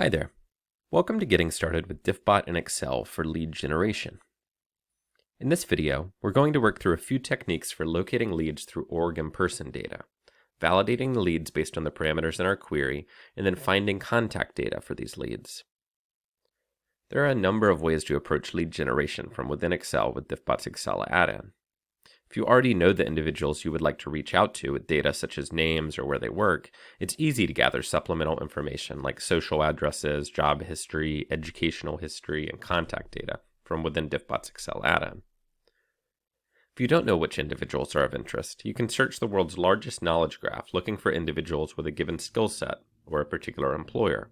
Hi there. Welcome to Getting Started with Diffbot and Excel for lead generation. In this video, we're going to work through a few techniques for locating leads through org and person data, validating the leads based on the parameters in our query, and then finding contact data for these leads. There are a number of ways to approach lead generation from within Excel with Diffbot's Excel add-in. If you already know the individuals you would like to reach out to with data such as names or where they work, it's easy to gather supplemental information like social addresses, job history, educational history, and contact data from within Diffbot's Excel add-in. If you don't know which individuals are of interest, you can search the world's largest knowledge graph looking for individuals with a given skill set or a particular employer.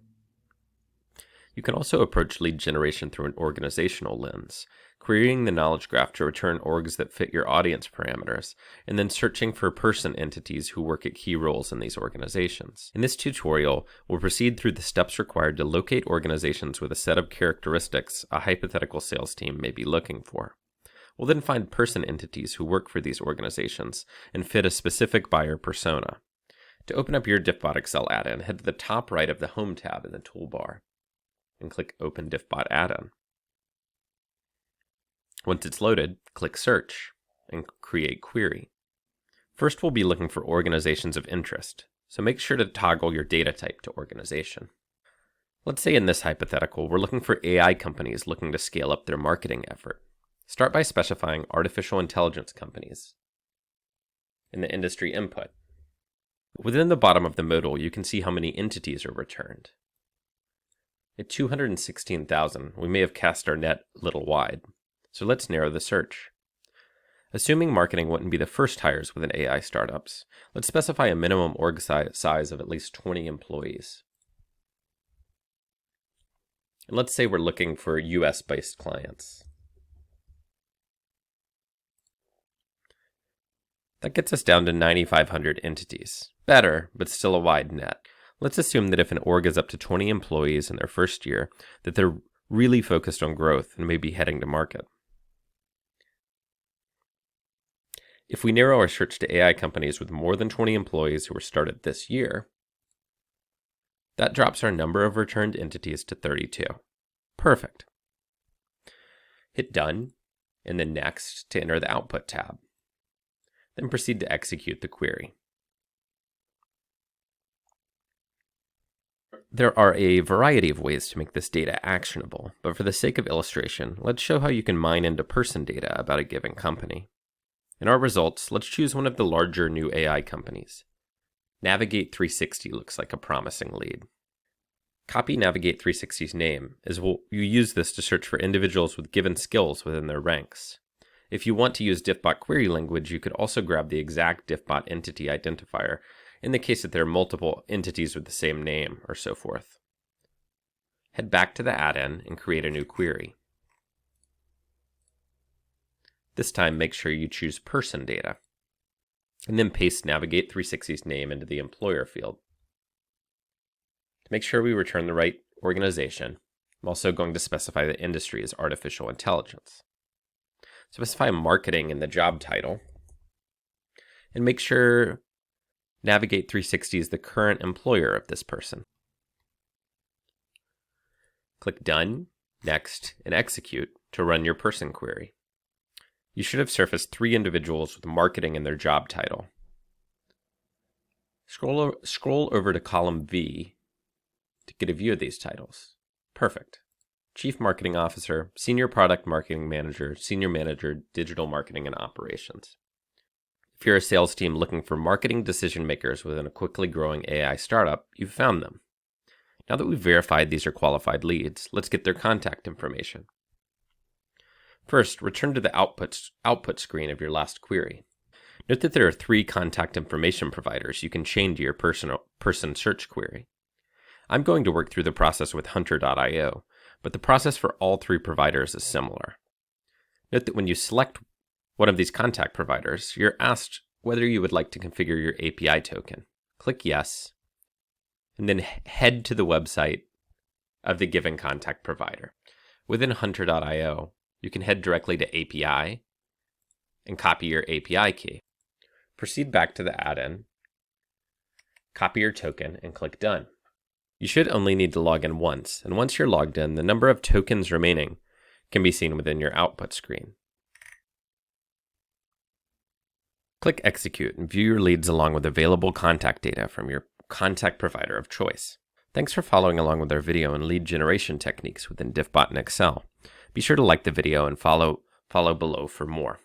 You can also approach lead generation through an organizational lens, querying the knowledge graph to return orgs that fit your audience parameters, and then searching for person entities who work at key roles in these organizations. In this tutorial, we'll proceed through the steps required to locate organizations with a set of characteristics a hypothetical sales team may be looking for. We'll then find person entities who work for these organizations and fit a specific buyer persona. To open up your Diffbot Excel add-in, head to the top right of the Home tab in the toolbar and click Open Diffbot Add-in. Once it's loaded, click Search and create query. First, we'll be looking for organizations of interest, so make sure to toggle your data type to organization. Let's say in this hypothetical, we're looking for AI companies looking to scale up their marketing effort. Start by specifying artificial intelligence companies in the industry input. Within the bottom of the modal, you can see how many entities are returned. At 216,000, we may have cast our net a little wide, so let's narrow the search. Assuming marketing wouldn't be the first hires within AI startups, let's specify a minimum org size of at least 20 employees. And let's say we're looking for US-based clients. That gets us down to 9,500 entities. Better, but still a wide net. Let's assume that if an org is up to 20 employees in their first year, that they're really focused on growth and may be heading to market. If we narrow our search to AI companies with more than 20 employees who were started this year, that drops our number of returned entities to 32. Perfect. Hit Done, and then Next to enter the Output tab. Then proceed to execute the query. There are a variety of ways to make this data actionable, but for the sake of illustration, let's show how you can mine into person data about a given company. In our results, let's choose one of the larger new AI companies. Navigate 360 looks like a promising lead. Copy Navigate 360's name, as you use this to search for individuals with given skills within their ranks. If you want to use Diffbot query language, you could also grab the exact Diffbot entity identifier in the case that there are multiple entities with the same name or so forth. Head back to the add-in and create a new query. This time, make sure you choose person data, and then paste Navigate 360's name into the employer field. To make sure we return the right organization, I'm also going to specify the industry as artificial intelligence. Specify marketing in the job title, and make sure Navigate 360 is the current employer of this person. Click Done, Next, and Execute to run your person query. You should have surfaced 3 individuals with marketing in their job title. Scroll over to column V to get a view of these titles. Perfect. Chief Marketing Officer, Senior Product Marketing Manager, Senior Manager, Digital Marketing and Operations. If you're a sales team looking for marketing decision makers within a quickly growing AI startup, you've found them. Now that we've verified these are qualified leads, let's get their contact information. First, return to the output screen of your last query. Note that there are 3 contact information providers you can chain to your person search query. I'm going to work through the process with Hunter.io, but the process for all 3 providers is similar. Note that when you select one of these contact providers, you're asked whether you would like to configure your API token. Click Yes, and then head to the website of the given contact provider. Within Hunter.io, you can head directly to API and copy your API key. Proceed back to the add-in, copy your token, and click Done. You should only need to log in once, and once you're logged in, the number of tokens remaining can be seen within your output screen. Click Execute and view your leads along with available contact data from your contact provider of choice. Thanks for following along with our video on lead generation techniques within Diffbot and Excel. Be sure to like the video and follow below for more.